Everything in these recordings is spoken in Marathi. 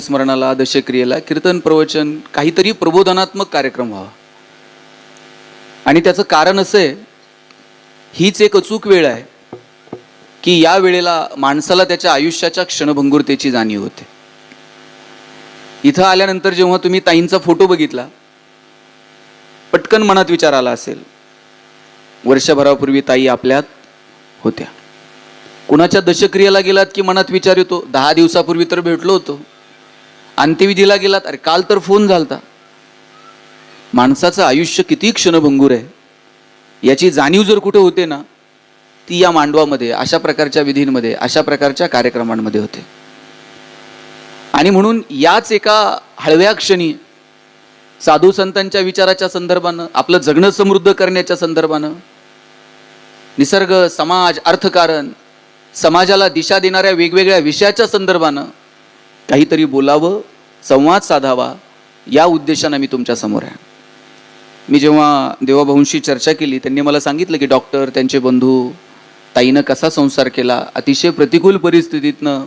नामस्मरणाला, दशक्रियेला, कीर्तन प्रवचन, काहीतरी प्रबोधनात्मक कार्यक्रम व्हावा. आणि त्याचं कारण असं आहे, हीच एक अचूक वेळ आहे की या वेळेला माणसाला त्याच्या आयुष्याच्या क्षणभंगुरतेची जाणीव होते. इथं आल्यानंतर जेव्हा तुम्ही ताईंचा फोटो बघितला, पटकन मनात विचार आला असेल, वर्षभरापूर्वी ताई आपल्यात होत्या. कुणाच्या दशक्रियेला गेलात की मनात विचार येतो, 10 दिवसापूर्वी तर भेटलो होतो. अंत्यविधीला गेलात, अरे काल तर फोन झालता. माणसाचं आयुष्य किती क्षणभंगूर आहे याची जाणीव जर कुठे होते ना, ती या मांडवामध्ये, अशा प्रकारच्या विधींमध्ये, अशा प्रकारच्या कार्यक्रमांमध्ये होते. आणि म्हणून याच एका हळव्या क्षणी साधू संतांच्या विचाराच्या संदर्भानं, आपलं जगणं समृद्ध करण्याच्या संदर्भानं, निसर्ग, समाज, अर्थकारण, समाजाला दिशा देणाऱ्या वेगवेगळ्या विषयाच्या संदर्भानं काहीतरी बोलावं, संवाद साधावा, या उद्देशानं मी तुमच्या समोर आहे. मी जेव्हा देवाभाऊंशी चर्चा केली, त्यांनी मला सांगितलं की डॉक्टर, त्यांचे बंधू, ताईनं कसा संसार केला, अतिशय प्रतिकूल परिस्थितीतनं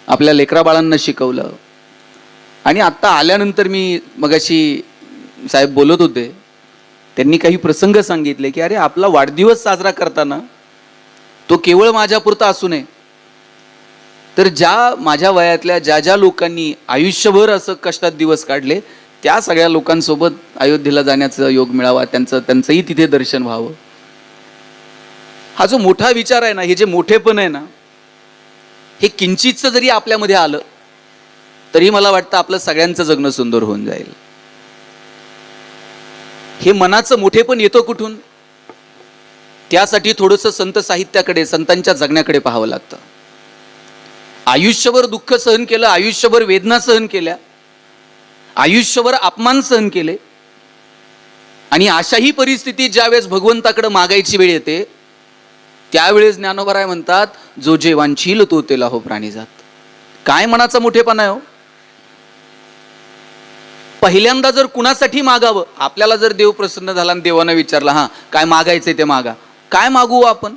आपल्या लेकराबाळांना शिकवलं. आणि आत्ता आल्यानंतर मी मगाशी साहेब बोलत होते, त्यांनी काही प्रसंग सांगितले की अरे आपला वाढदिवस साजरा करताना तो केवळ माझ्यापुरता असू नये, तर ज्या माझ्या वयातल्या ज्या ज्या लोकांनी आयुष्यभर असं कष्टात दिवस काढले, त्या सगळ्या लोकांसोबत अयोध्येला जाण्याचा योग मिळावा, त्यांचंही तिथे दर्शन व्हावं. हा जो मोठा विचार आहे ना, हे जे मोठेपण आहे ना, हे किंचितचं जरी आपल्यामध्ये आलं तरी मला वाटतं आपलं सगळ्यांचं जगणं सुंदर होऊन जाईल. हे मनाचं मोठेपण येतं कुठून? त्यासाठी थोडंसं संत साहित्याकडे, संतांच्या जगण्याकडे पाहावं लागतं. आयुष्यभर दुःख सहन केलं, आयुष्यभर वेदना सहन केल्या, आयुष्यभर अपमान सहन केले, आणि अशाही परिस्थितीत ज्यावेळेस भगवंताकडे मागायची वेळ येते, त्यावेळेस ज्ञानोबराय म्हणतात, जो जे वांछील तो तेला हो प्राणी जात. काय मनाचा मोठेपणा आहे हो. पहिल्यांदा जर कुणासाठी मागावं, आपल्याला जर देव प्रसन्न झाला आणि देवानं विचारला, हा काय मागायचंय ते मागा, काय मागू आपण?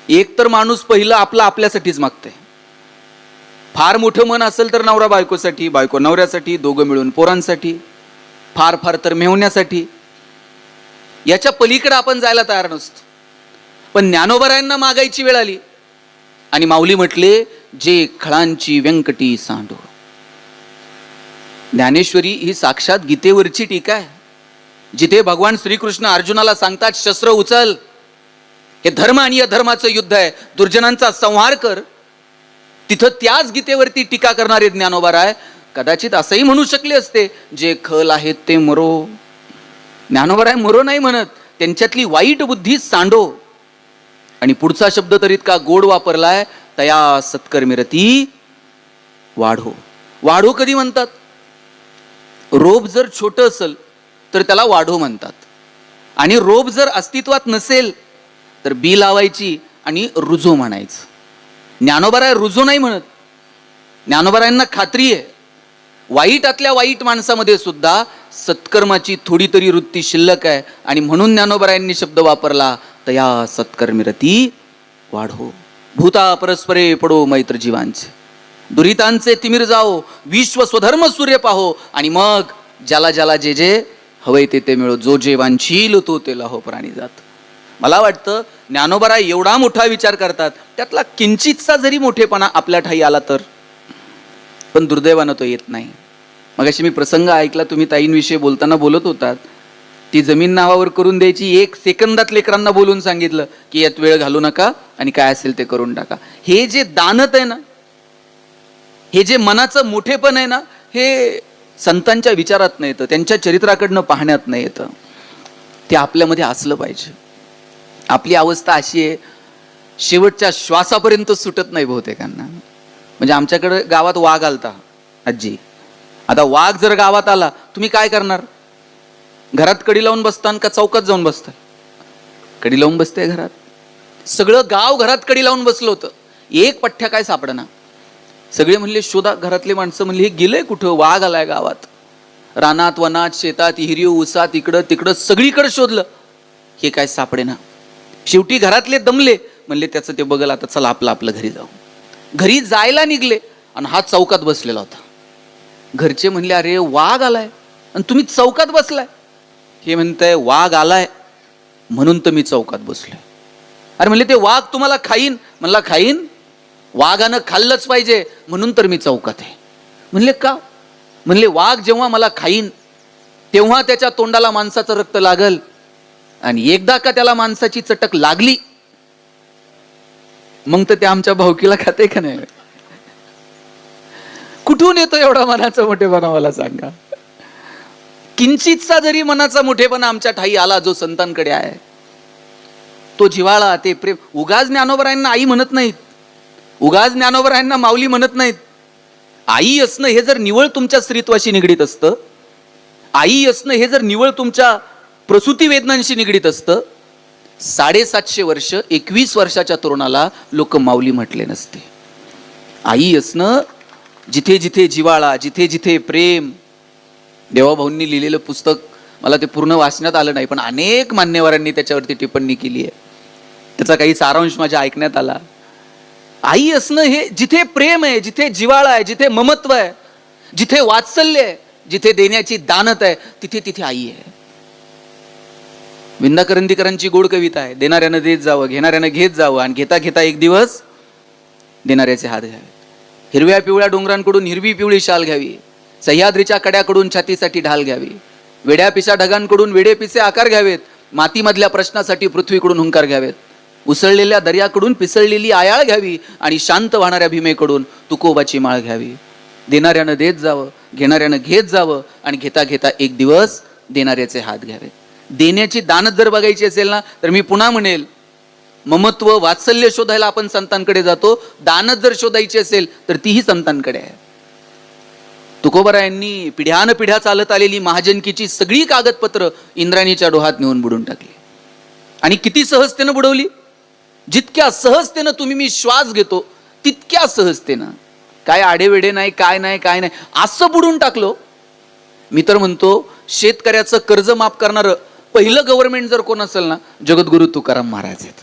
एक तर माणूस पहिलं आपलं आपल्यासाठीच मागतंय. फार मोठं मन असेल तर नवरा बायकोसाठी, बायको नवऱ्यासाठी, दोघं मिळून पोरांसाठी, फार फार तर मेवण्यासाठी. याच्या पलीकडे आपण जायला तयार नसतो. पण ज्ञानोबरायांना मागायची वेळ आली आणि माऊली म्हटले, जे खळांची व्यंकटी सांडो. ज्ञानेश्वरी ही साक्षात गीतेवरची टीका आहे, जिथे भगवान श्रीकृष्ण अर्जुनाला सांगतात, शस्त्र उचल, हे धर्म आणि अधर्माचं युद्ध आहे, दुर्जनांचा संहार कर. तिथं त्याच गीतेवरती टीका करणारे ज्ञानोबराय कदाचित असंही म्हणू शकले असते, जे खल आहेत ते मरो. ज्ञानोबराय मरो नाही म्हणत, त्यांच्यातली वाईट बुद्धी सांडो. आणि पुढचा शब्द तर इतका गोड वापरलाय, तया सत्कर्मिरती वाढो. वाढो कधी म्हणतात? रोप जर छोटं असेल तर त्याला वाढो म्हणतात, आणि रोप जर अस्तित्वात नसेल तर बी लावायची आणि रुजो म्हणायचं. ज्ञानोबराय रुजो नाही म्हणत. ज्ञानोबरायांना खात्री आहे, वाईटातल्या वाईट माणसामध्ये सुद्धा सत्कर्माची थोडी तरी वृत्ती शिल्लक आहे, आणि म्हणून ज्ञानोबरायांनी शब्द वापरला, तया सत्कर्मिरती वाढो. भूता परस्परे पडो मैत्र जीवांचे, दुरितांचे तिमिर जाओ, विश्व स्वधर्म सूर्य पाहो, आणि मग ज्याला ज्याला जे जे हवंय ते मिळो, जो जे वांछील तो तेला हो प्राणी जात. मला वाटतं ज्ञानोबराय एवढा मोठा विचार करतात, त्यातला किंचितचा जरी मोठेपणा आपल्या ठाई आला तर, पण दुर्दैवानं तो येत नाही. मगाशी मी प्रसंग ऐकला, तुम्ही ताईंविषयी बोलताना बोलत होतात, ती जमीन नावावर करून द्यायची, 1 सेकंदात लेकरांना बोलून सांगितलं की यात वेळ घालू नका आणि काय असेल ते करून टाका. हे जे दानत आहे ना, हे जे मनाचं मोठेपण आहे ना, हे संतांच्या विचारात नाही येतं, त्यांच्या चरित्राकडनं पाहण्यात नाही येतं. ते आपल्यामध्ये असलं पाहिजे. आपली अवस्था अशी आहे, शेवटच्या श्वासापर्यंत सुटत नाही बहुतेकांना. म्हणजे आमच्याकडे गावात वाघ आलता आजी. आता वाघ जर गावात आला, तुम्ही काय करणार? घरात कडी लावून बसतान का चौकात जाऊन बसता? कडी लावून बसते घरात. सगळं गाव घरात कडी लावून बसलं होतं, एक पठ्ठ्या काय सापडना. सगळे म्हणले शोधा, घरातले माणसं म्हणले हे गेलंय कुठं, वाघ आलाय गावात. रानात, वनात, शेतात, हिरीव, उसात, इकडं तिकडं सगळीकडे शोधलं, हे काय सापडेना. शेवटी घरातले दमले, म्हणले त्याचं ते बघल, आता चला आपलं आपलं घरी जाऊ. घरी जायला निघले, आणि हा चौकात बसलेला होता. घरचे म्हणले, अरे वाघ आलाय आणि तुम्ही चौकात बसलाय. हे म्हणताय, वाघ आलाय म्हणून तर मी चौकात बसलोय. अरे म्हणले, ते वाघ तुम्हाला खाईन. म्हणला, खाईन? वाघानं खाल्लंच पाहिजे म्हणून तर मी चौकात आहे. म्हणले, का? म्हणले, वाघ जेव्हा मला खाईन तेव्हा त्याच्या तोंडाला माणसाचं रक्त लागल, आणि एकदा का त्याला माणसाची चटक लागली मग तर ते आमच्या भावकीला खाते का नाही? कुठून येतो एवढा मनाचा मोठेपणा मला सांगा. किंचितचा जरी मनाचा मोठेपणा आमच्या ठाई आला जो संतांकडे आहे, तो जिव्हाळा, ते प्रेम. उगाच ज्ञानोबरायांना आई म्हणत नाहीत, उगाच ज्ञानोबरायांना माऊली म्हणत नाहीत. आई असणं हे जर निवळ तुमच्या स्त्रीत्वाशी निगडीत असतं, आई असणं हे जर निवळ तुमच्या प्रसूती वेदनांशी निगडीत असतं, 750 वर्ष 21 वर्षाच्या तरुणाला लोक माऊली म्हटले नसते. आई असणं, जिथे जिथे जिव्हाळा, जिथे जिथे प्रेम. देवाभाऊंनी लिहिलेलं पुस्तक मला ते पूर्ण वाचण्यात आलं नाही, पण अनेक मान्यवरांनी त्याच्यावरती टिप्पणी केली आहे. त्याचा काही सारांश माझ्या ऐकण्यात आला. आई असणं हे जिथे प्रेम आहे, जिथे जिव्हाळा आहे, जिथे ममत्व आहे, जिथे वात्सल्य आहे, जिथे देण्याची दानत आहे, तिथे तिथे आई आहे. विंदा करंदीकरांची गोड कविता आहे, देणाऱ्यानं देत जावं, घेणाऱ्यानं घेत जावं, आणि घेता घेता एक दिवस देणाऱ्याचे हात घ्यावे. हिरव्या पिवळ्या डोंगरांकडून हिरवी पिवळी शाल घ्यावी, सह्याद्रीच्या कड्याकडून छातीसाठी ढाल घ्यावी, वेड्या पिसा ढगांकडून वेडे पिसे आकार घ्यावेत, मातीमधल्या प्रश्नासाठी पृथ्वीकडून हुंकार घ्यावेत, उसळलेल्या दर्याकडून पिसळलेली आयाळ घ्यावी, आणि शांत वाहणाऱ्या भीमेकडून तुकोबाची माळ घ्यावी. देणाऱ्यानं देत जावं, घेणाऱ्यानं घेत जावं, आणि घेता घेता एक दिवस देणाऱ्याचे हात घ्यावेत. देण्याची दानत जर बघायची असेल ना, तर मी पुन्हा म्हणेल, ममत्व वात्सल्य शोधायला आपण संतांकडे जातो. दानत जर शोधायची असेल तर तीही संतांकडे आहे. तुकोबारायांनी पिढ्यान पिढ्या चालत आलेली महाजनकीची सगळी कागदपत्र इंद्राणीच्या डोहात नेऊन बुडून टाकली. आणि किती सहजतेनं बुडवली. जितक्या सहजतेनं तुम्ही मी श्वास घेतो तितक्या सहजतेनं, काय आडेवेडे नाही, काय नाही, काय नाही, असं बुडून टाकलो. मी तर म्हणतो, शेतकऱ्याचं कर्ज माफ करणारं पहिलं गव्हर्नमेंट जर कोण असेल ना, जगद्गुरु तुकाराम महाराज आहेत.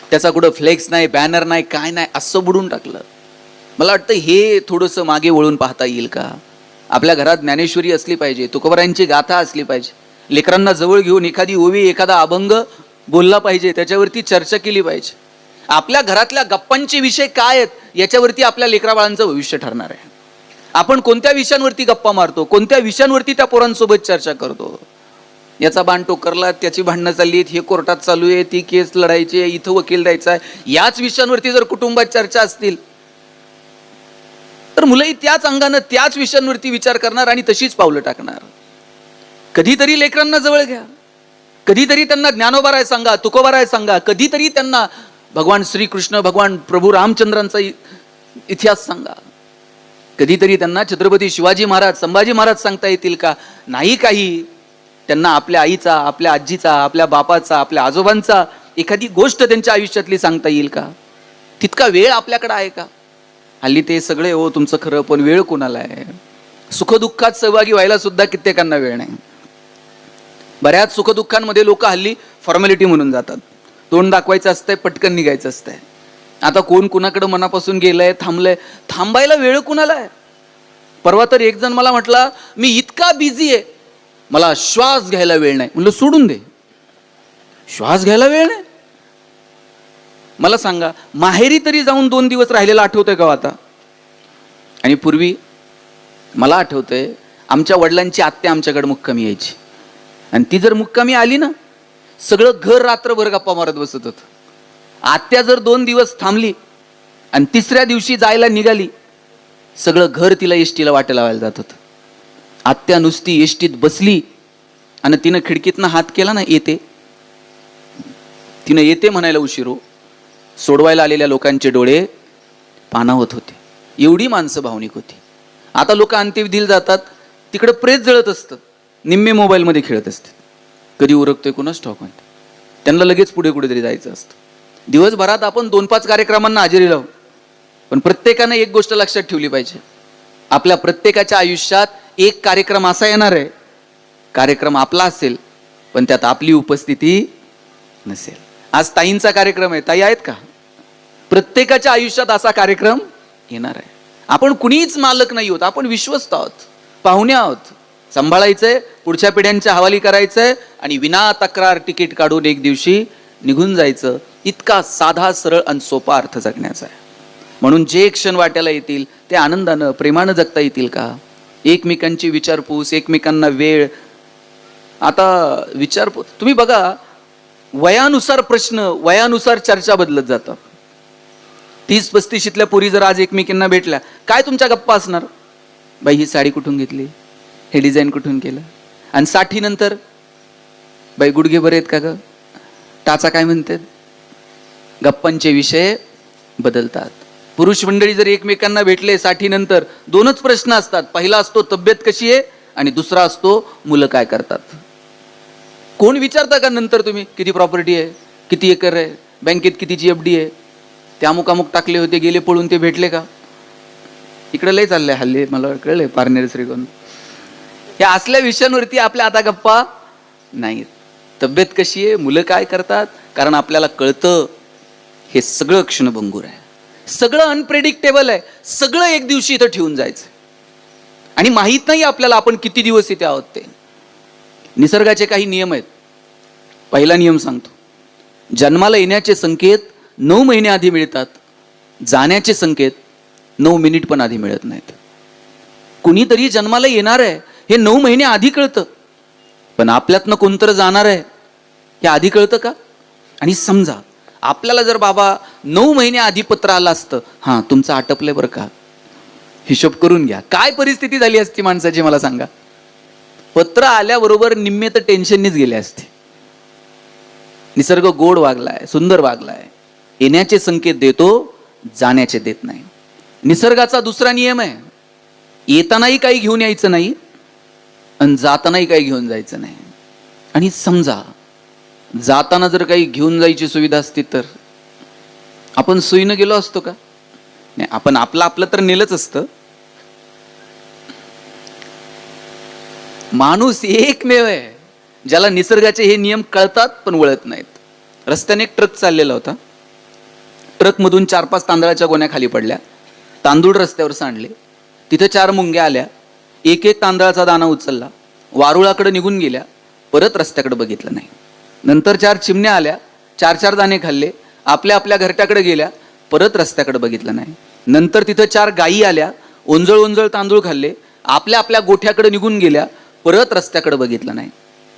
त्याचा कुठं फ्लेक्स नाही, बॅनर नाही, काय नाही, असं बुडून टाकलं. मला वाटतं हे थोडंसं मागे वळून पाहता येईल का? आपल्या घरात ज्ञानेश्वरी असली पाहिजे, तुकोबारायांची गाथा असली पाहिजे, लेकरांना जवळ घेऊन एखादी ओवी, एखादा अभंग बोलला पाहिजे, त्याच्यावरती चर्चा केली पाहिजे. आपल्या घरातल्या गप्पांचे विषय काय आहेत याच्यावरती आपल्या लेकराबाळांचं भविष्य ठरणार आहे. आपण कोणत्या विषयांवरती गप्पा मारतो, कोणत्या विषयांवरती त्या पोरांसोबत चर्चा करतो. याचा बाण टोकरला, त्याची भांडणं चालली आहेत, हे कोर्टात चालू आहे, ती केस लढायची आहे, इथं वकील द्यायचा आहे, याच विषयांवरती जर कुटुंबात चर्चा असतील तर मुलंही त्याच अंगानं त्याच विषयांवरती विचार करणार आणि तशीच पावलं टाकणार. कधीतरी लेकरांना जवळ घ्या, कधीतरी त्यांना ज्ञानोबाराय सांगा, तुकोबाराय सांगा, कधीतरी त्यांना भगवान श्रीकृष्ण, भगवान प्रभू रामचंद्रांचा इतिहास सांगा. कधीतरी त्यांना छत्रपती शिवाजी महाराज, संभाजी महाराज सांगता येतील का? नाही. काही त्यांना आपल्या आईचा, आपल्या आजीचा, आपल्या बापाचा, आपल्या आजोबांचा एखादी गोष्ट त्यांच्या आयुष्यातली सांगता येईल का? तितका वेळ आपल्याकडे आहे का? हल्ली ते सगळे हो तुमचं खरं, पण वेळ कोणाला आहे? सुखदुःखात सहभागी व्हायला सुद्धा कित्येकांना वेळ नाही. बऱ्याच सुखदुःखांमध्ये लोक हल्ली फॉर्मॅलिटी म्हणून जातात. तोंड दाखवायचं असतंय, पटकन निघायचं असतंय. आता कोण कुणाकडे मनापासून गेलंय, थांबलंय, थांबायला वेळ कुणाला आहे? परवा तर एक जण मला म्हटला, मी इतका बिझी आहे, मला श्वास घ्यायला वेळ नाही. म्हणलं सोडून दे, श्वास घ्यायला वेळ नाही. मला सांगा, माहेरी तरी जाऊन 2 दिवस राहिलेला आठवतंय का आता? आणि पूर्वी मला आठवतंय, आमच्या वडिलांची आत्या आमच्याकडे मुक्कामी यायची, आणि ती जर मुक्कामी आली ना, सगळं घर रात्रभर गप्पा मारत बसत होतं. आत्या जर 2 दिवस थांबली आणि 3ऱ्या दिवशी जायला निघाली, सगळं घर तिला एसटीला वाटे लावायला जात होतं. आत्या नुसती एसटीत बसली आणि तिनं खिडकीतनं हात केला ना, येते, तिनं येते म्हणायला उशीर हो, सोडवायला आलेल्या लोकांचे डोळे पाणावत होते. एवढी माणसं भावनिक होती. आता लोक अंत्यविधीला जातात, तिकडे प्रेत जळत असतं, निम्मे मोबाईलमध्ये खेळत असतात. कधी उरकतोय कुणाच ठाऊक नाही. त्यांना लगेच पुढे कुठेतरी जायचं असतं. दिवसभरात आपण 2-5 कार्यक्रमांना हजेरी लावू, पण प्रत्येकानं एक गोष्ट लक्षात ठेवली पाहिजे, आपल्या प्रत्येकाच्या आयुष्यात एक कार्यक्रम असा येणार आहे, कार्यक्रम आपला असेल पण त्यात आपली उपस्थिती नसेल. आज ताईंचा कार्यक्रम आहे, ताई आहेत का? प्रत्येकाच्या आयुष्यात असा कार्यक्रम येणार आहे. आपण कुणीच मालक नाही आहोत, आपण विश्वस्त आहोत, पाहुणे आहोत. सांभाळायचंय, पुढच्या पिढ्यांच्या हवाली करायचंय आणि विना तक्रार तिकीट काढून एक दिवशी निघून जायचं. इतका साधा, सरळ आणि सोपा अर्थ जगण्याचा आहे. म्हणून जे क्षण वाट्याला येतील ते आनंदानं, प्रेमानं जगता येतील का? एकमेकांची विचारपूस, एकमेकांना वेळ. आता विचारपूस तुम्ही बघा, वयानुसार प्रश्न, वयानुसार चर्चा बदलत जातात. 30-35ल्या पोरी जर आज एकमेकांना भेटल्या, काय तुमच्या गप्पा असणार? बाई ही साडी कुठून घेतली, हे डिझाईन कुठून केलं? आणि 60 नंतर, बाई गुडघे बरे आहेत का ग, टाचा काय म्हणतात? गप्पांचे विषय बदलतात. पुरुष मंडळी जर एकमेकांना भेटले 60 नंतर, दोनच प्रश्न असतात. पहिला असतो तब्येत कशी आहे, आणि दुसरा असतो मुलं काय करतात. कोण विचारता का नंतर तुम्ही किती प्रॉपर्टी आहे, किती एकर आहे, बँकेत कितीची FD आहे, ते अमुक अमुक टाकले होते, गेले पळून, ते भेटले का? इकडे लय चाललंय हल्ली, मला कळलंय पारनेर श्रीगोंद. या असल्या विषयांवरती आपल्या आता गप्पा नाहीत. तब्येत कशी आहे, मुलं काय करतात, कारण आपल्याला कळतं हे सगळं क्षणभंगूर आहे, सगळं अनप्रेडिक्टेबल आहे, सगळं एक दिवशी इथं ठेवून जायचं आणि माहीत नाही आपल्याला आपण किती दिवस इथे आहोत. ते निसर्गाचे काही नियम आहेत. पहिला नियम सांगतो, जन्माला येण्याचे संकेत 9 महिने आधी मिळतात, जाण्याचे संकेत 9 मिनिट पण आधी मिळत नाहीत. कुणीतरी जन्माला येणार आहे हे 9 महिने आधी कळतं, पण आपल्यातनं कोणतरी जाणार आहे हे आधी कळतं का? आणि समजा आपल्याला जर बाबा 9 महिने आधी पत्र आलं असतं, हां तुमचं आटपलंय बरं का, हिशोब करून घ्या, काय परिस्थिती झाली असती माणसाची मला सांगा. पत्र आल्याबरोबर निम्मे तर टेन्शननीच गेले असते. निसर्ग गोड वागलाय, सुंदर वागलाय, येण्याचे संकेत देतो, जाण्याचे देत नाही. निसर्गाचा दुसरा नियम आहे, येतानाही काही घेऊन यायचं नाही आणि जातानाही काही घेऊन जायचं नाही. आणि समजा जाताना जर काही घेऊन जायची सुविधा असती तर आपण सोयीनं गेलो असतो का? नाही, आपण आपलं तर नेलंच असतं. माणूस एकमेव आहे ज्याला निसर्गाचे हे नियम कळतात पण वळत नाहीत. रस्त्याने एक ट्रक चाललेला होता, ट्रकमधून 4-5 तांदळाच्या गोण्या खाली पडल्या, तांदूळ रस्त्यावर सांडले, तिथे 4 मुंग्या आल्या, एक तांदळाचा दाणा उचलला, वारुळाकडे निघून गेल्या, परत रस्त्याकडे बघितलं नाही. नंतर 4 चिमण्या आल्या, 4 दाणे खाल्ले, आपल्या आपल्या घरट्याकडे गेल्या, परत रस्त्याकडे बघितलं नाही. नंतर तिथं 4 गायी आल्या, ओंजळ तांदूळ खाल्ले, आपल्या आपल्या गोठ्याकडे निघून गेल्या, परत रस्त्याकडे बघितलं नाही.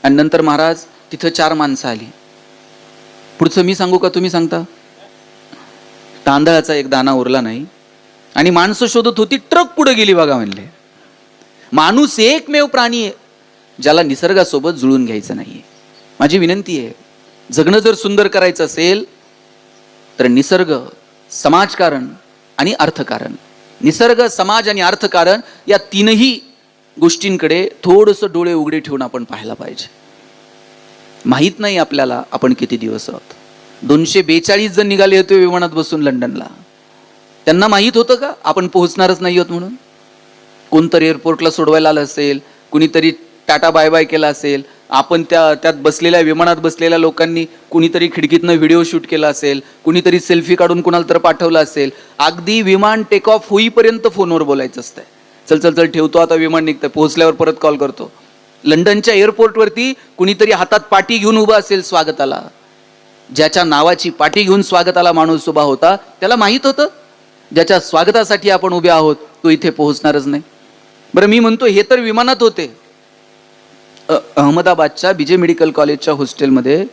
आणि नंतर महाराज तिथं 4 माणसं आली. पुढचं मी सांगू का तुम्ही सांगता? तांदळाचा एक दाणा उरला नाही आणि माणसं शोधत होती, ट्रक पुढे गेली बघा म्हणले. माणूस एकमेव प्राणी आहे ज्याला निसर्गासोबत जुळून घ्यायचं नाहीये. माझी विनंती आहे, जगणं जर सुंदर करायचं असेल तर निसर्ग, समाजकारण आणि अर्थकारण, निसर्ग, समाज आणि अर्थकारण या तीनही गोष्टींकडे थोडंसं डोळे उघडे ठेवून आपण पाहायला पाहिजे. माहीत नाही आपल्याला आपण किती दिवस आहोत. 242 जण निघाले होते विमानात बसून लंडनला. त्यांना माहीत होतं का आपण पोहोचणारच नाही आहोत म्हणून? कोणतरी एअरपोर्टला सोडवायला आलं असेल, कुणीतरी टाटा बाय बाय केला असेल, आपण त्यात बसलेल्या विमानात बसलेल्या लोकांनी कुणीतरी खिडकीतनं व्हिडिओ शूट केला असेल, कुणीतरी सेल्फी काढून कुणाला तर पाठवलं असेल. अगदी विमान टेक ऑफ होईपर्यंत फोनवर बोलायचं असतंय, चल चल चल ठेवतो आता, विमान निघतंय, पोहोचल्यावर परत कॉल करतो. लंडनच्या एअरपोर्टवरती कुणीतरी हातात पाटी घेऊन उभा असेल स्वागताला, ज्याच्या नावाची पाटी घेऊन स्वागताला माणूस उभा होता, त्याला माहीत होतं ज्याच्या स्वागतासाठी आपण उभे आहोत तो इथे पोहोचणारच नाही. बरं मी म्हणतो, हे तर विमानात होते. अहमदाबादच्या BJ मेडिकल कॉलेजच्या हॉस्टेलमध्ये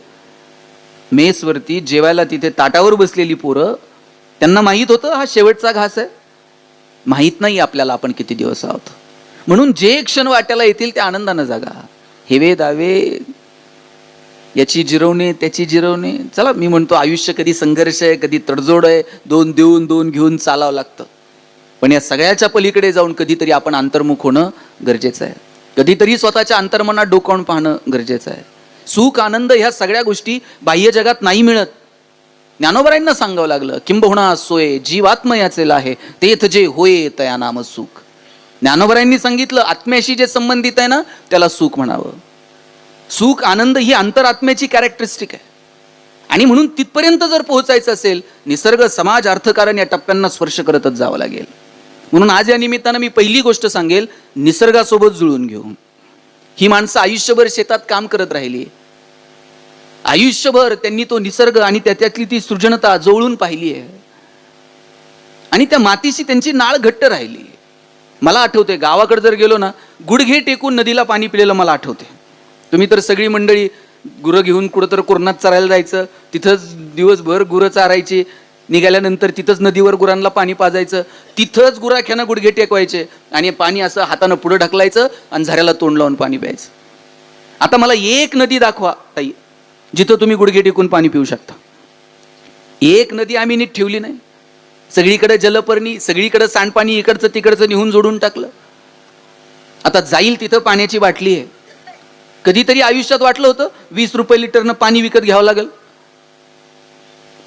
मेसवरती जेवायला तिथे ताटावर बसलेली पोरं, त्यांना माहीत होतं हा शेवटचा घास आहे. माहीत नाही आपल्याला आपण किती दिवस आहोत. म्हणून जे क्षण वाट्याला येतील ते आनंदानं जागा. हेवे दावे, याची जिरवणे त्याची जिरवणे. चला मी म्हणतो, आयुष्य कधी संघर्ष आहे, कधी तडजोड आहे, 2 देऊन 2 घेऊन चालावं लागतं. पण या सगळ्याच्या पलीकडे जाऊन कधीतरी आपण अंतर्मुख होणं गरजेचं आहे. कधीतरी स्वतःच्या अंतर्मनात डोकावून पाहणं गरजेचं आहे. सुख आनंद ह्या सगळ्या गोष्टी बाह्य जगात नाही मिळत. ज्ञानोबरांना सांगावं लागलं, किंबहुना सोय जीवात्मयाचे आहे तेथ जे होय तया नाम सुख. ज्ञानोबरांनी सांगितलं, आत्म्याशी जे संबंधित आहे ना त्याला सुख म्हणावं. सुख आनंद ही अंतरात्म्याची कॅरेक्टरिस्टिक आहे. आणि म्हणून तिथपर्यंत जर पोहोचायचं असेल, निसर्ग, समाज, अर्थकारण या टप्प्यांना स्पर्श करतच जावं लागेल. म्हणून आज या निमित्तानं मी पहिली गोष्ट सांगेल, निसर्गासोबत जुळून घेऊ. ही माणसं आयुष्यभर शेतात काम करत राहिली, आयुष्यभर त्यांनी तो निसर्ग आणि त्याच्यातली ती सृजनता जवळून पाहिली आहे आणि त्या मातीशी त्यांची नाळ घट्ट राहिली. मला आठवते गावाकडे जर गेलो ना, गुडघे टेकून नदीला पाणी पिलेलं मला आठवते. तुम्ही तर सगळी मंडळी गुरं घेऊन कुठं तर कुरणात चरायला जायचं, तिथंच दिवसभर गुरं चारायची, निघाल्यानंतर तिथंच नदीवर गुरांना पाणी पाजायचं, तिथंच गुराख्यानं गुडघे टेकवायचे आणि पाणी असं हातानं पुढं ढकलायचं आणि झऱ्याला तोंड लावून पाणी प्यायचं. आता मला एक नदी दाखवा ताई जिथं तुम्ही गुडघे टेकून पाणी पिऊ शकता. एक नदी आम्ही नीट ठेवली नाही. सगळीकडे जलपर्णी, सगळीकडे सांडपाणी इकडचं तिकडचं निहून जोडून टाकलं. आता जाईल तिथं पाण्याची बाटली आहे. कधीतरी आयुष्यात वाटलं होतं 20 रुपये लिटरनं पाणी विकत घ्यावं लागेल.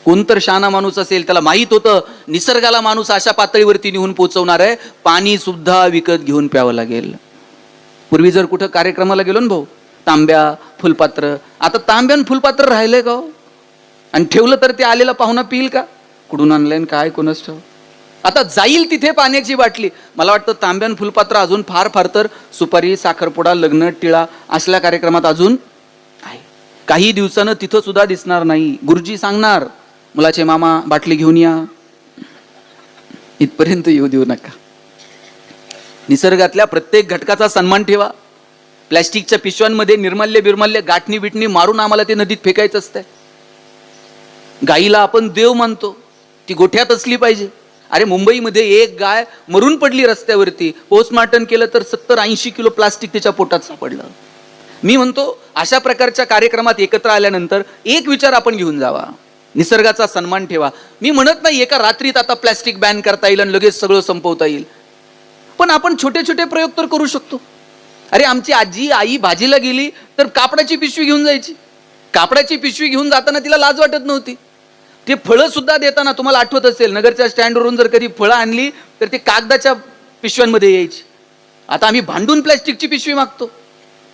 कोणतर शहाणा माणूस असेल त्याला माहित होतं निसर्गाला माणूस अशा पातळीवरती निहून पोहोचवणार आहे, पाणी सुद्धा विकत घेऊन प्यावं लागेल. पूर्वी जर कुठं कार्यक्रमाला गेलो ना भाऊ, तांब्या फुलपात्र, आता तांब्यान फुलपात्र राहिलंय का हो? आणि ठेवलं तर ते आलेला पाहुणा पिईल का? कुठून आणलंय काय कोणच ठेव. आता जाईल तिथे पाण्याची बाटली. मला वाटतं तांब्यान फुलपात्र अजून फार फार तर सुपारी, साखरपुडा, लग्न, टिळा असल्या कार्यक्रमात अजून आहे. काही दिवसानं तिथं सुद्धा दिसणार नाही. गुरुजी सांगणार मुलाचे मामा बाटली घेऊन या, इथपर्यंत येऊ देऊ नका. निसर्गातल्या प्रत्येक घटकाचा सन्मान ठेवा. प्लॅस्टिकच्या पिशव्यांमध्ये निर्माल्य बिरमाल्य गाठणी बिटणी मारून आम्हाला ते नदीत फेकायचं असतंय. गाईला आपण देव मानतो, ती गोठ्यात असली पाहिजे. अरे मुंबईमध्ये एक गाय मरून पडली रस्त्यावरती, पोस्टमार्टम केलं तर 70-80 किलो प्लास्टिक तिच्या पोटात सापडलं. मी म्हणतो अशा प्रकारच्या कार्यक्रमात एकत्र आल्यानंतर एक विचार आपण घेऊन जावा, निसर्गाचा सन्मान ठेवा. मी म्हणत नाही एका रात्रीत आता प्लास्टिक बॅन करता येईल आणि लगेच सगळं संपवता येईल, पण आपण छोटे छोटे प्रयोग तर करू शकतो. अरे आमची आजी आई भाजीला गेली तर कापडाची पिशवी घेऊन जायची. कापडाची पिशवी घेऊन जाताना तिला लाज वाटत नव्हती. ते फळं सुद्धा देताना तुम्हाला आठवत असेल, नगरच्या स्टँडवरून जर कधी फळं आणली तर ते कागदाच्या पिशव्यांमध्ये यायची. आता आम्ही भांडून प्लॅस्टिकची पिशवी मागतो.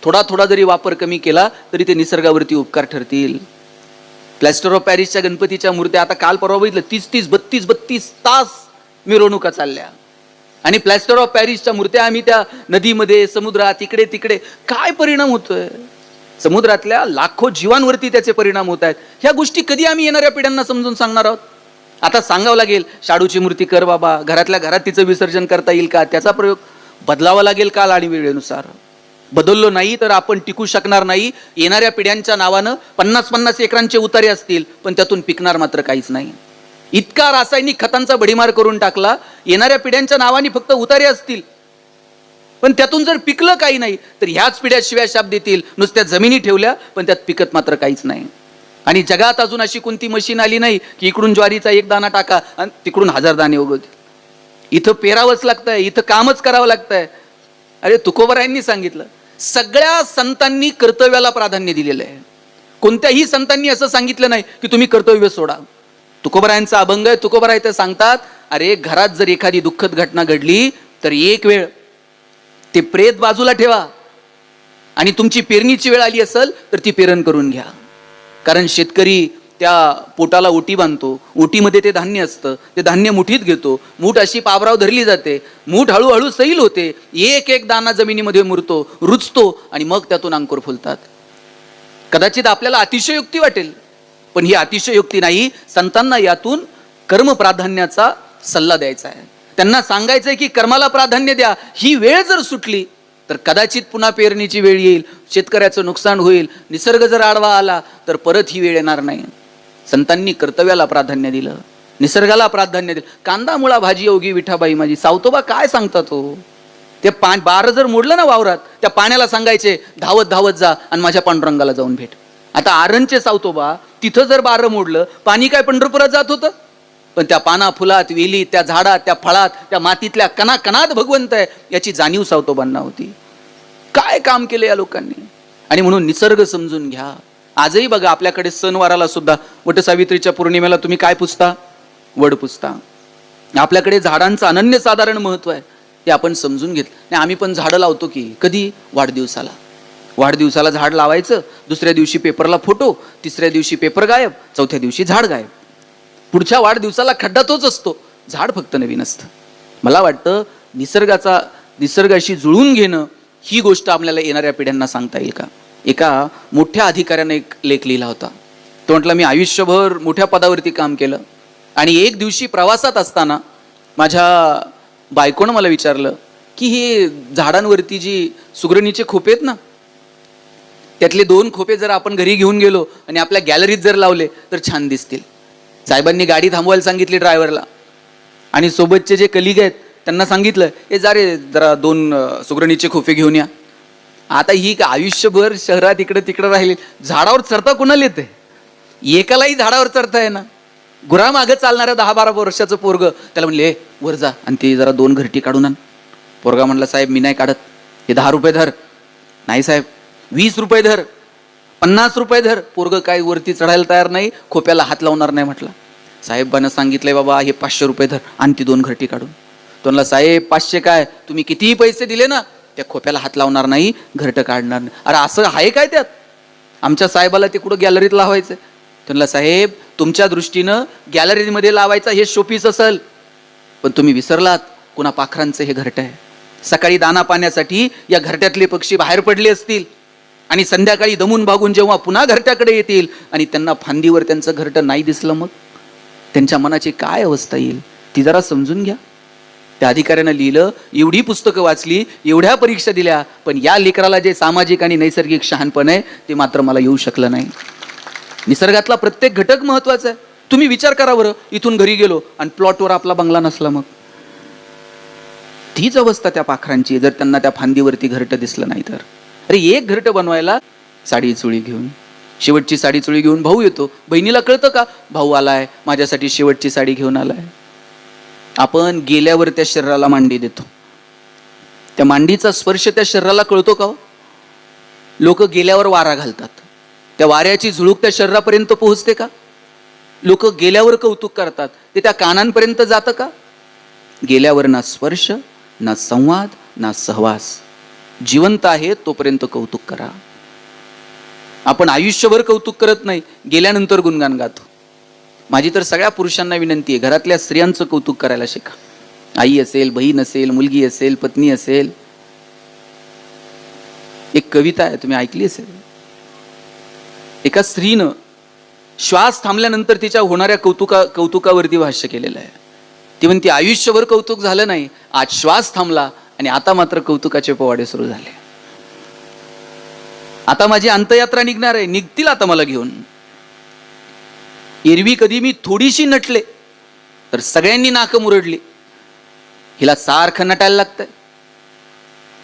थोडा थोडा जरी वापर कमी केला तरी ते निसर्गावरती उपकार ठरतील. प्लॅस्टर ऑफ पॅरिसच्या गणपतीच्या मूर्त्या आता काल परवा बघितलं 30-32 तास मिरवणुका चालल्या आणि प्लॅस्टर ऑफ पॅरिसच्या मूर्त्या आम्ही त्या नदीमध्ये, समुद्रात, इकडे तिकडे. काय परिणाम होतोय? समुद्रातल्या लाखो जीवांवरती त्याचे परिणाम होत आहेत. ह्या गोष्टी कधी आम्ही येणाऱ्या पिढ्यांना समजून सांगणार आहोत? आता सांगावं लागेल शाडूची मूर्ती कर बाबा, घरातल्या घरात तिचं विसर्जन करता येईल का, त्याचा प्रयोग बदलावा लागेल काल आणि वेळेनुसार. बदललो नाही तर आपण टिकू शकणार नाही. येणाऱ्या पिढ्यांच्या नावानं 50-50 एकरांचे उतारे असतील, पण त्यातून पिकणार मात्र काहीच नाही. इतका रासायनिक खतांचा भडीमार करून टाकला, येणाऱ्या पिढ्यांच्या नावाने फक्त उतारे असतील, पण त्यातून जर पिकलं काही नाही तर ह्याच पिढ्या शिव्या शाप देतील. नुसत्या जमिनी ठेवल्या पण त्यात पिकत मात्र काहीच नाही. आणि जगात अजून अशी कोणती मशीन आली नाही की इकडून ज्वारीचा एक दाणा टाका आणि तिकडून 1000 दाणे उगवतील. इथं पेरावंच लागतंय, इथं कामच करावं लागतंय. अरे तुकोबरायांनी सांगितलं, सगळ्या संतांनी कर्तव्याला प्राधान्य दिलेलं आहे. कोणत्याही संतांनी असं सांगितलं नाही की तुम्ही कर्तव्य सोडा. तुकोबरायांचा अभंग आहे. तुकोबराय ते सांगतात, अरे घरात जर एखादी दुःखद घटना घडली तर एक वेळ ते प्रेत बाजूला ठेवा आणि तुमची पेरणीची वेळ आली असेल तर ती पेरण करून घ्या. कारण शेतकरी त्या पोटाला ओटी बांधतो, ओटीमध्ये ते धान्य असतं, ते धान्य मुठीत घेतो, मूठ अशी पाबराव धरली जाते, मूठ हळूहळू सैल होते, एक एक दाना जमिनीमध्ये मुरतो, रुजतो आणि मग त्यातून अंकुर फुलतात. कदाचित आपल्याला अतिशयोक्ती वाटेल, पण ही अतिशयोक्ती नाही. संतांना यातून कर्म प्राधान्याचा सल्ला द्यायचा आहे. त्यांना सांगायचंय की कर्माला प्राधान्य द्या. ही वेळ जर सुटली तर कदाचित पुन्हा पेरणीची वेळ येईल, शेतकऱ्याचं नुकसान होईल. निसर्ग जर आडवा आला तर परत ही वेळ येणार नाही. संतांनी कर्तव्याला प्राधान्य दिलं, निसर्गाला प्राधान्य दिलं. कांदा मुळा भाजी योगी विठाबाई माझी. सावतोबा काय सांगतात हो? ते बारं जर मोडलं ना वावरात, त्या पाण्याला सांगायचे धावत धावत जा आणि माझ्या पांडुरंगाला जाऊन भेट. आता आरणचे सावतोबा तिथं जर बारं मोडलं, पाणी काय पंढरपुरात जात होतं? पण त्या पाना फुलात, वेलीत, त्या झाडात, त्या फळात, त्या मातीतल्या कणाकणात भगवंत आहे याची जाणीव सावतोबांना होती. काय काम केलं या लोकांनी. आणि म्हणून निसर्ग समजून घ्या. आजही बघा आपल्याकडे सणवाराला सुद्धा वटसावित्रीच्या पौर्णिमेला तुम्ही काय पुजता? वड पुजता. आपल्याकडे झाडांचं अनन्यसाधारण महत्व आहे, ते आपण समजून घेतलं. आम्ही पण झाडं लावतो की कधी? वाढदिवसाला. वाढदिवसाला झाड लावायचं, दुसऱ्या दिवशी पेपरला फोटो, तिसऱ्या दिवशी पेपर गायब, चौथ्या दिवशी झाड गायब. पुढच्या वाढदिवसाला खड्डा तोच असतो, झाड फक्त नवीन असतं. मला वाटतं निसर्गाशी जुळून घेणं ही गोष्ट आपल्याला येणाऱ्या पिढ्यांना सांगता येईल का? एका मोठ्या अधिकाऱ्याने एक लेख लिहिला होता. तो म्हटला, मी आयुष्यभर मोठ्या पदावरती काम केलं आणि एक दिवशी प्रवासात असताना माझ्या बायकोनं मला विचारलं की हे झाडांवरती जी सुगरणीचे खोपे आहेत ना, त्यातले 2 खोपे जर आपण घरी घेऊन गेलो आणि आपल्या गॅलरीत जर लावले तर छान दिसतील. साहेबांनी गाडी थांबवायला सांगितली ड्रायव्हरला आणि सोबतचे जे कलिग आहेत त्यांना सांगितलं, हे जा रे जरा 2 सुगरणीचे खोपे घेऊन या. आता ही आयुष्यभर शहरात इकडे तिकडे राहिली, झाडावर चढता कोणाला येते? एकालाही झाडावर चढता आहे ना. गुरामागं चालणाऱ्या 10-12 वर्षाचं पोरग त्याला म्हणले, वर जा आणि ते जरा 2 घरटी काढून आण. पोरगा म्हणला, साहेब मी नाही काढत, हे 10 रुपये धर. नाही साहेब 20 रुपये धर, 50 रुपये धर. पोरग काय वरती चढायला तयार नाही, खोप्याला हात लावणार नाही. म्हटलं, साहेबांना सांगितलंय बाबा हे 500 रुपये धर आणि ती 2 घरटी काढून. तो म्हणला, साहेब 500 काय, तुम्ही कितीही पैसे दिले ना त्या खोप्याला हात लावणार नाही, घरटं काढणार नाही. अरे असं आहे काय त्यात? आमच्या साहेबाला ते कुठं गॅलरीत लावायचं? त्यांना, साहेब तुमच्या दृष्टीनं गॅलरीमध्ये लावायचा हे शोपीस असेल, पण तुम्ही विसरलात कुणा पाखरांचं हे घरटं आहे. सकाळी दाना पाण्यासाठी या घरट्यातले पक्षी बाहेर पडले असतील आणि संध्याकाळी दमून भागून जेव्हा पुन्हा घरट्याकडे येतील आणि त्यांना फांदीवर त्यांचं घरटं नाही दिसलं, मग त्यांच्या मनाची काय अवस्था येईल ती जरा समजून घ्या. त्या अधिकाऱ्यानं लिहिलं, एवढी पुस्तकं वाचली, एवढ्या परीक्षा दिल्या, पण या लेकराला जे सामाजिक आणि नैसर्गिक शहाणपण आहे ते मात्र मला येऊ शकलं नाही. निसर्गातला प्रत्येक घटक महत्वाचा आहे. तुम्ही विचार करा बरं, इथून घरी गेलो आणि प्लॉटवर आपला बंगला नसला, मग तीच अवस्था त्या पाखरांची जर त्यांना त्या फांदीवरती घरटं दिसलं नाही तर. अरे एक घरटं बनवायला साडी चुळी घेऊन, शेवटची साडी चुळी घेऊन भाऊ येतो. बहिणीला कळतं का भाऊ आलाय, माझ्यासाठी शेवटची साडी घेऊन आलाय? आपण गेल्यावर त्या शरीराला मांडी देतो, त्या मांडीचा स्पर्श त्या शरीराला कळतो का? लोक गेल्यावर वारा घालतात, त्या वाऱ्याची झुळूक त्या शरीरापर्यंत पोहोचते का? लोक गेल्यावर कौतुक करतात, ते त्या कानांपर्यंत जातं का? गेल्यावर ना स्पर्श, ना संवाद, ना सहवास. जिवंत आहे तोपर्यंत कौतुक करा. आपण आयुष्यभर कौतुक करत नाही, गेल्यानंतर गुणगान गातो. माझी तर सगळ्या पुरुषांना विनंती आहे, घरातल्या स्त्रियांचं कौतुक करायला शिका. आई असेल, बहीण असेल, मुलगी असेल, पत्नी असेल. एक कविता आहे, तुम्ही ऐकली असेल. एका स्त्रीनं श्वास थांबल्यानंतर तिच्या होणाऱ्या कौतुकावरती भाष्य केलेलं आहे. ती म्हणते, आयुष्यभर कौतुक झालं नाही, आज श्वास थांबला आणि आता मात्र कौतुकाचे पोवाडे सुरू झाले. आता माझी अंतयात्रा निघणार आहे, निघतील आता मला घेऊन. एरवी कधी मी थोडीशी नटले तर सगळ्यांनी नाक मुरडली, हिला सारखं नटायला लागतंय.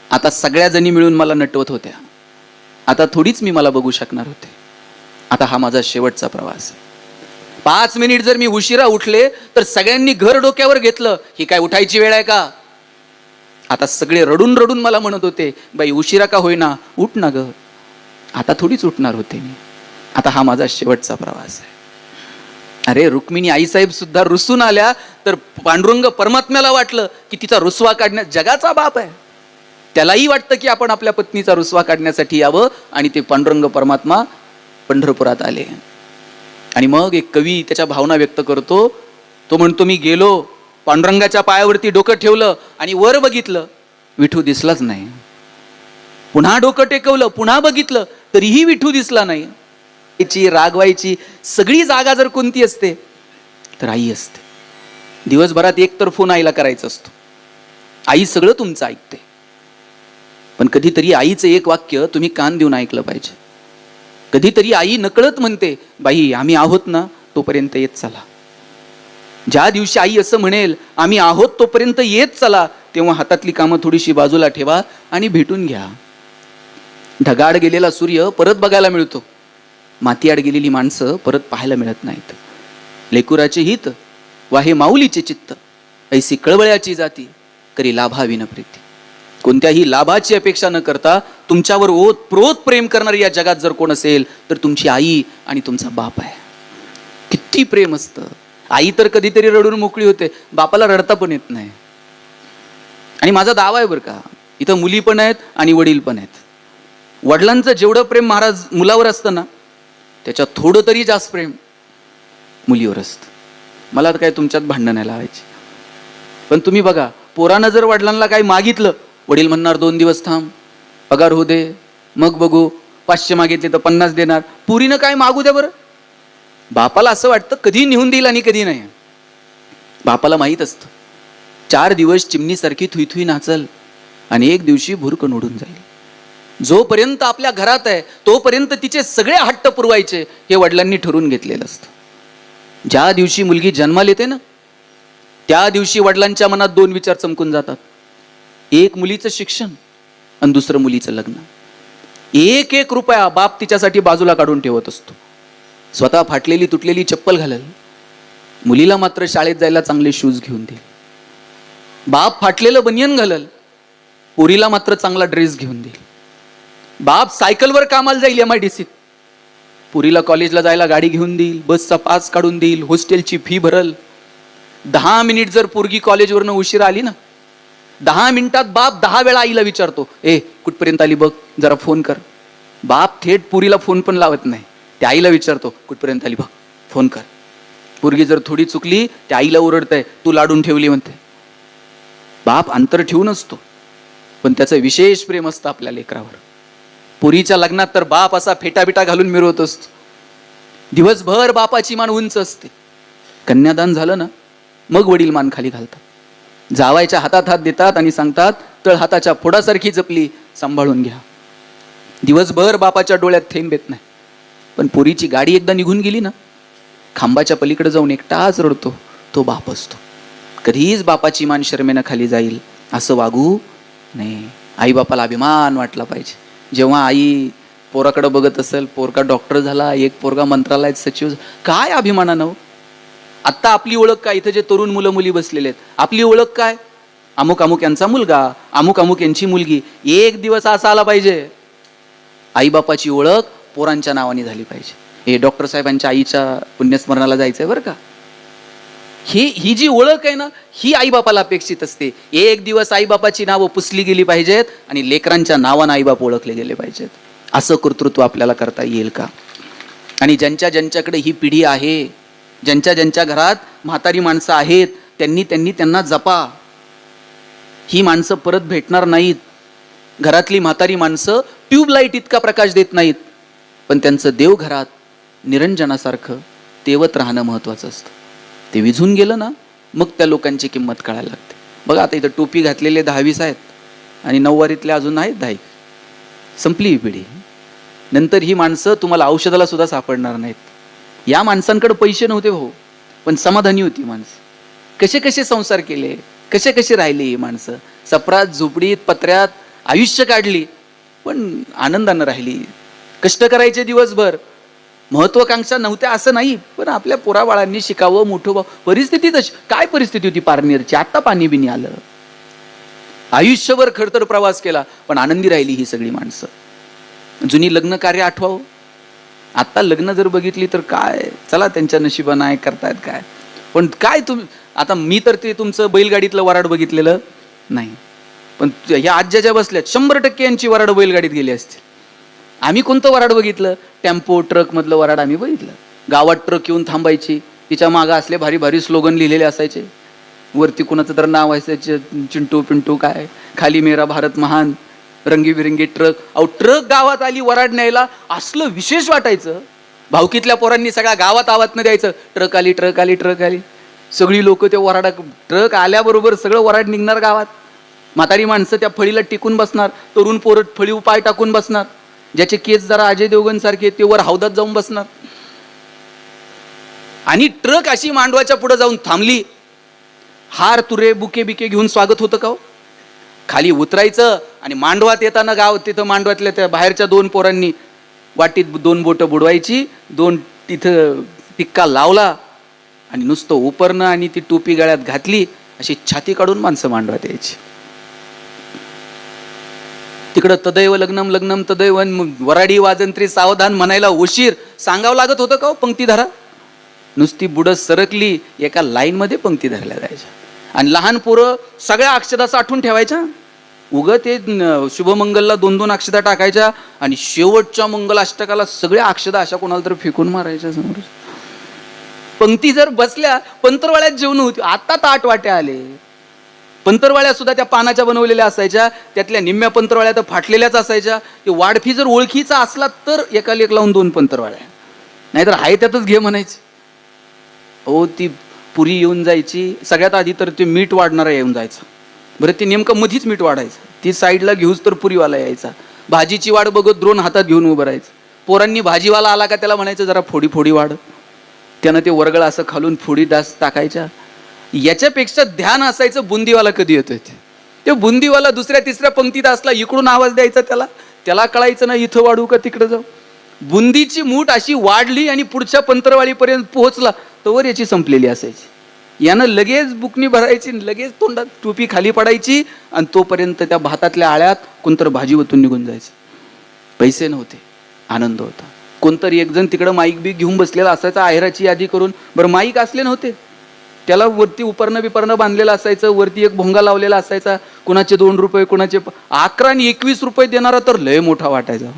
आता सगळ्या जणी मिळून मला नटवत होत्या, आता थोडीच मी मला बघू शकणार होते. आता हा माझा शेवटचा प्रवास. 5 मिनिट जर मी उशिरा उठले तर सगळ्यांनी घर डोक्यावर घेतलं, ही काय उठायची वेळ आहे का? आता सगळे रडून रडून मला म्हणत होते, बाई उशिरा का होईना उठ ना ग. आता थोडीच उठणार होते मी, आता हा माझा शेवटचा प्रवास आहे. अरे रुक्मिणी आईसाहेब सुद्धा रुसून आल्या तर पांडुरंग परमात्म्याला वाटलं की तिचा रुसवा काढण्यात, जगाचा बाप आहे त्यालाही वाटतं की आपण आपल्या पत्नीचा रुसवा काढण्यासाठी यावं, आणि ते पांडुरंग परमात्मा पंढरपुरात आले. आणि मग एक कवी त्याच्या भावना व्यक्त करतो. तो म्हणतो, मी गेलो पांडुरंगाच्या पायावरती डोकं ठेवलं आणि वर बघितलं, विठू दिसलाच नाही. पुन्हा डोकं टेकवलं, पुन्हा बघितलं, तरीही विठू दिसला नाही. रागवायची सगळी जागा जर कोणती असते तर आई असते. दिवसभरात एक तर फोन आईला करायचा असतो, आई सगळं तुमचं ऐकते. पण कधीतरी आईचं एक वाक्य तुम्ही कान देऊन ऐकलं पाहिजे. कधीतरी आई नकळत म्हणते, बाई आम्ही आहोत ना तोपर्यंत येत चला. ज्या दिवशी आई असं म्हणेल, आम्ही आहोत तोपर्यंत येत चला, तेव्हा हातातली कामं थोडीशी बाजूला ठेवा आणि भेटून घ्या. ढगाड गेलेला सूर्य परत बघायला मिळतो, मातीआड गेलेली माणसं परत पाहायला मिळत नाहीत. लेकुराचे हित वाहे माऊलीचे चित्त, ऐसी कळवळ्याची जाती करी लाभाविन प्रीती. कोणत्याही लाभाची अपेक्षा न करता तुमच्यावर ओतप्रोत प्रेम करणारी या जगात जर कोण असेल तर तुमची आई आणि तुमचा बाप आहे. किती प्रेम असतं. आई तर कधीतरी रडून मोकळी होते, बापाला रडता पण येत नाही. आणि माझा दावा आहे बरं का, इथं मुली पण आहेत आणि वडील पण आहेत. वडिलांचं जेवढं प्रेम महाराज मुलावर असतं ना, त्याच्यात थोडं तरी जास्त प्रेम मुलीवर असतं. मला तर काय तुमच्यात भांडण नाही लावायची, पण तुम्ही बघा पोरानं जर वडिलांना काही मागितलं, वडील म्हणणार 2 दिवस थांब, पगार होऊ दे, मग बघू, 500 मागितले तर 50 देणार. पुरीनं काय मागू द्या बरं. बापाला असं वाटतं कधी नेऊन देईल आणि कधी नाही. बापाला माहीत असतं 4 दिवस चिमणीसारखी थुई नाचल आणि एक दिवशी भुरकन उडून जाईल. जोपर्यंत आपल्या घरात आहे तोपर्यंत तिचे सगळे हट्ट पुरवायचे हे वडिलांनी ठरवून घेतलेलं असतं. ज्या दिवशी मुलगी जन्माला येते ना, त्या दिवशी वडिलांच्या मनात 2 विचार चमकून जातात. एक मुलीचं शिक्षण आणि दुसरं मुलीचं लग्न. एक एक रुपया बाप तिच्यासाठी बाजूला काढून ठेवत असतो. स्वतः फाटलेली तुटलेली चप्पल घालेल, मुलीला मात्र शाळेत जायला चांगले शूज घेऊन देईल. बाप फाटलेलं बनियन घालेल, पोरीला मात्र चांगला ड्रेस घेऊन देईल. बाप सायकलवर कामाला जाईल MIDCत, पुरीला कॉलेजला जायला गाडी घेऊन देईल, बसचा पास काढून देईल, हॉस्टेलची फी भरल. 10 मिनिट जर पोरगी कॉलेजवरनं उशीर आली ना, 10 मिनिटात बाप 10 वेळा आईला विचारतो, कुठपर्यंत आली बघ, जरा फोन कर. बाप थेट पुरीला फोन पण लावत नाही, त्या आईला विचारतो, कुठपर्यंत आली बघ, फोन कर. पोरगी जर थोडी चुकली त्या आईला ओरडतंय, तू लाडून ठेवली म्हणते. बाप अंतर ठेवून असतो, पण त्याचं विशेष प्रेम असतं आपल्या लेकरावर. पुरीच्या लग्नात तर बाप असा फेटाबिटा घालून मिरवत असतो. दिवसभर बापाची मान उंच असते. कन्यादान झालं ना, मग वडील मान खाली घालतात, जावायच्या हातात हात देतात आणि सांगतात, तळ हाताच्या फोडासारखी जपली, सांभाळून घ्या. दिवसभर बापाच्या डोळ्यात थेंब येत नाही. पण पुरीची गाडी एकदा निघून गेली ना, खांबाच्या पलीकडे जाऊन एकटाच रडतो तो बाप असतो. कधीच बापाची मान शर्मेनं खाली जाईल असं वागू नये. आई बापाला अभिमान वाटला पाहिजे. जेव्हा आई पोराकडे बघत असेल, पोरगा डॉक्टर झाला, एक पोरगा मंत्रालयात सचिव, काय अभिमानानं. आत्ता आपली ओळख काय, इथं जे तरुण मुलं मुली बसलेले आहेत, आपली ओळख काय, अमुक अमुक यांचा मुलगा, अमुक अमुक यांची मुलगी. एक दिवस असा आला पाहिजे आईबापाची ओळख पोरांच्या नावाने झाली पाहिजे. हे डॉक्टर साहेबांच्या आईच्या पुण्यस्मरणाला जायचंय बरं का. ही जी ओळख आहे ना, ही आईबापाला अपेक्षित असते. एक दिवस आईबापाची नावं पुसली गेली पाहिजेत आणि लेकरांच्या नावानं आईबाप ओळखले गेले पाहिजेत. असं कर्तृत्व आपल्याला करता येईल का. आणि ज्यांच्याकडे ही पिढी आहे, ज्यांच्या घरात म्हातारी माणसं आहेत, त्यांना जपा. ही माणसं परत भेटणार नाहीत. घरातली म्हातारी माणसं ट्यूबलाईट इतका प्रकाश देत नाहीत, पण त्यांचं देव घरात निरंजनासारखं तेवत राहणं महत्वाचं असतं. ते विझून गेलं ना, मग त्या लोकांची किंमत कळायला लागते. बघा आता इथं टोपी घातलेले 10-20 आहेत आणि 9वारीतले अजून आहेत 10. संपली ही पिढी. नंतर ही माणसं तुम्हाला औषधाला सुद्धा सापडणार नाहीत. या माणसांकडे पैसे नव्हते भाऊ, पण समाधानी होती माणसं. कसे संसार केले, कसे राहिले ही माणसं. सपरात झोपडीत पत्र्यात आयुष्य काढली, पण आनंदानं राहिली. कष्ट करायचे दिवसभर, महत्वाकांक्षा नव्हत्या असं नाही, पण आपल्या पोराबाळांनी शिकावं, मोठं व्हावं. परिस्थिती तशी काय परिस्थिती होती पारनेरची, आता पाणी बिनी आलं. आयुष्यभर खडतर प्रवास केला, पण आनंदी राहिली ही सगळी माणसं. जुनी लग्न कार्य आठवावं. आता लग्न जर बघितली तर काय, चला त्यांच्या नशिबानं आहे, करतायत काय. पण काय तुम्ही आता, मी तर ते तुमचं बैलगाडीतलं वराड बघितलेलं नाही, पण या आज्या ज्या बसल्यात 100% यांची वराड बैलगाडीत गेली असतील. आम्ही कोणतं वराड बघितलं, टेम्पो ट्रक मधलं वराड आम्ही बघितलं. गावात ट्रक येऊन थांबायची, तिच्या मागं असले भारी भारी स्लोगन लिहिलेले असायचे. वरती कुणाचं तर नाव असायचे, चिंटू पिंटू काय, खाली मेरा भारत महान, रंगीबिरंगी ट्रक. अहो ट्रक गावात आली वराड न्यायला, असलं विशेष वाटायचं. भावकीतल्या पोरांनी सगळ्या गावात आवाज न द्यायचं, ट्रक आली ट्रक आली ट्रक आली. सगळी लोक त्या वराडा, ट्रक आल्याबरोबर सगळं वराड निघणार गावात. म्हातारी माणसं त्या फळीला टिकून बसणार, तरुण पोरं फळी पाय टाकून बसणार. ज्याचे केस जरा अजय देवगण सारखे ते वर हौदात जाऊन बसणार. आणि ट्रक अशी मांडवाच्या पुढे जाऊन थांबली, हार तुरे बुके बिके घेऊन स्वागत होतं का हो? खाली उतरायचं आणि मांडवात येताना गाव तिथं मांडवातल्या त्या बाहेरच्या 2 पोरांनी वाटीत 2 बोटं बुडवायची, 2 तिथं टिक्का लावला आणि नुसतं उपरणं आणि ती टोपी गळ्यात घातली, अशी छाती काढून माणसं मांडवात यायची. तिकडं तदैव लग्नम लग्नम तदैव, वराडी वाजंत्री सावधान म्हणायला उशीर, सांगावं लागत होतं का हो पंक्ती धरा. नुसती बुडं सरकली, एका लाईन मध्ये पंक्ती धरल्या जायच्या. आणि लहान पोरं सगळ्या अक्षदा साठवून ठेवायच्या. उगं ते शुभमंगलला 2-2 अक्षदा टाकायच्या आणि शेवटच्या मंगलाष्टकाला सगळ्या अक्षदा अशा कोणाला तर फेकून मारायच्या समोर. पंक्ती जर बसल्या पंतरवाड्यात जेवण होती. आता ताट वाटे आले. पंतरवाळ्या सुद्धा त्या पानाच्या बनवलेल्या असायच्या, त्यातल्या निम्म्या पंतरवाळ्या तर फाटलेल्याच असायच्या. ते वाढफी जर ओळखीचा असला तर एकाला एक लावून 2 पंतरवाळ्या, नाहीतर आहे त्यातच घे म्हणायची. हो, ती पुरी येऊन जायची. सगळ्यात आधी तर ते मीठ वाढणारा येऊन जायचं. बरं, ते नेमकं मधीच मीठ वाढायचं. ती साईडला घेऊच तर पुरीवाला यायचा. भाजीची वाढ बघत द्रोण हातात घेऊन उभं राहायचं. पोरांनी भाजीवाला आला का त्याला म्हणायचं जरा फोडी फोडी वाढ. त्यानं ते वरगळ असं खालून फोडी दास टाकायच्या. याच्यापेक्षा ध्यान असायचं बुंदीवाला कधी येतोय ते बुंदीवाला दुसऱ्या तिसऱ्या पंक्तीत असला, इकडून आवाज द्यायचा त्याला कळायचं ना इथं वाढू का तिकडं जाऊ. बुंदीची मूठ अशी वाढली आणि पुढच्या पंतरवाळीपर्यंत पोहोचला तोवर याची संपलेली असायची. यानं लगेच बुकणी भरायची, लगेच तोंडात टोपी खाली पडायची आणि तोपर्यंत त्या भातातल्या आळ्यात कोणतर भाजी ओतून निघून जायचं. पैसे नव्हते, आनंद होता. कोणतरी एक जण तिकडं माईक बी घेऊन बसलेला असायचा आहेराची यादी करून. बरं, माईक असले नव्हते, त्याला वरती उपरणं बिपरणं बांधलेलं असायचं, वरती एक भोंगा लावलेला असायचा. कुणाचे 2 रुपये, कुणाचे 11 आणि 21 रुपये देणारा तर लय मोठा वाटायचा.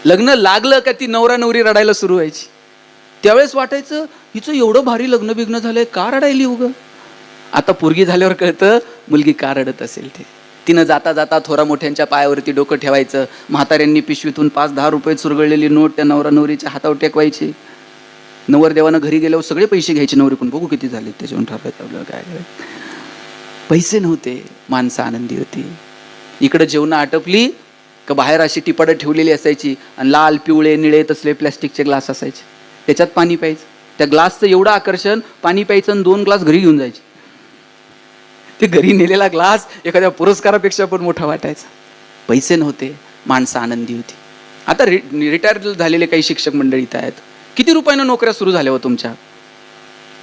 लग्न लागलं का ती नवरा नवरी रडायला सुरू व्हायची. त्यावेळेस वाटायचं हिचं एवढं भारी लग्न बिग्न झालंय, का रडायली उगं. आता पोरगी झाल्यावर कळतं मुलगी का रडत असेल ते. तिनं जाता जाता थोरा मोठ्यांच्या पायावरती डोकं ठेवायचं. म्हाताऱ्यांनी पिशवीतून 5-10 रुपये चुरगळलेली नोट त्या नवरा नवरीच्या हातावर टेकवायची. नवरदेवानं घरी गेल्यावर सगळे पैसे घ्यायचे नवरीकडून, बघू किती झाले त्याच्यावर ठरवायचं आपल्याला काय करायचं. पैसे नव्हते, माणसं आनंदी होती. इकडं जेवणं आटपली का बाहेर अशी टिपाडं ठेवलेली असायची आणि लाल पिवळे निळे तसले प्लॅस्टिकचे ग्लास असायचे, त्याच्यात पाणी प्यायचं. त्या ग्लासचं एवढं आकर्षण, पाणी प्यायचं आणि 2 ग्लास घरी घेऊन जायचे. ते घरी नेलेला ग्लास एखाद्या पुरस्कारापेक्षा पण मोठा वाटायचा. पैसे नव्हते, माणसं आनंदी होती. आता रिटायर झालेले काही शिक्षक मंडळी इथं आहेत. किती रुपयानं नोकऱ्या सुरू झाल्या हो तुमच्या?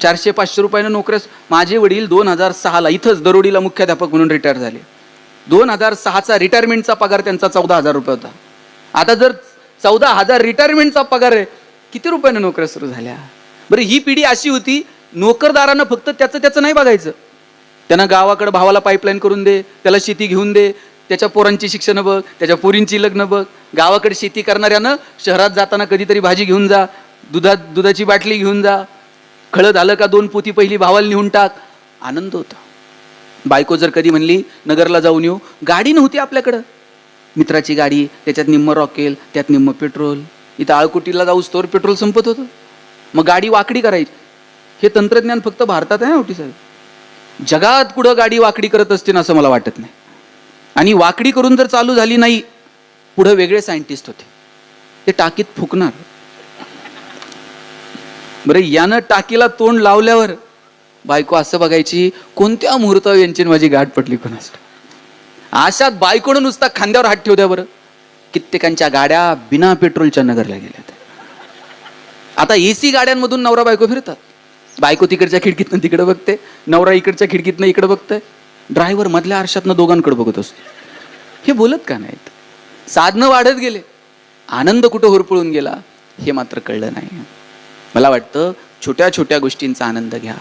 400-500 रुपयानं नोकऱ्या. माझे वडील 2006ला इथंच दरोडीला मुख्याध्यापक म्हणून रिटायर झाले. 2006चा रिटायरमेंटचा पगार त्यांचा 14,000 रुपये होता. आता जर 14,000 रिटायरमेंटचा पगार आहे, किती रुपयानं नोकऱ्या सुरू झाल्या? बरं, ही पिढी अशी होती, नोकरदारानं फक्त त्याचं नाही बघायचं. त्यांना गावाकडे भावाला पाईपलाईन करून दे, त्याला शेती घेऊन दे, त्याच्या पोरांची शिक्षण बघ, त्याच्या पोरींची लग्न बघ. गावाकडे शेती करणाऱ्यानं शहरात जाताना कधीतरी भाजी घेऊन जा, दुधाची बाटली घेऊन जा, खळं झालं का 2 पोती पहिली भावाला नेऊन टाक. आनंद होता. बायको जर कधी म्हणली नगरला जाऊन येऊ, गाडी नव्हती आपल्याकडं, मित्राची गाडी, त्याच्यात निम्म रॉकेल, त्यात निम्म पेट्रोल. इथं आळकुटीला जाऊस तोवर पेट्रोल संपत होतं. मग गाडी वाकडी करायची. हे तंत्रज्ञान फक्त भारतात आहे होती साहेब. जगात पुढं गाडी वाकडी करत असते असं मला वाटत नाही. आणि वाकडी करून जर चालू झाली नाही, पुढं वेगळे सायंटिस्ट होते, ते टाकीत फुकणार. बरं, यानं टाकीला तोंड लावल्यावर बायको असं बघायची, कोणत्या मुहूर्तावर यांची माझी गाठ पडली कोणास. अशात बायकोनं नुसता खांद्यावर हात ठेवू द्या बरं, कित्येकांच्या गाड्या बिना पेट्रोलच्या नगरला गेल्यात. आता AC गाड्यांमधून नवरा बायको फिरतात. बायको तिकडच्या खिडकीतनं तिकडे बघते, नवरा इकडच्या खिडकीतनं इकडे बघतंय. ड्रायव्हर मधल्या आरशातनं दोघांकडे बघत असतो. हे बोलत का नाहीत? साधनं वाढत गेले, आनंद कुठं होरपळून गेला हे मात्र कळलं नाही. मला वाटतं छोट्या छोट्या गोष्टींचा आनंद घ्या.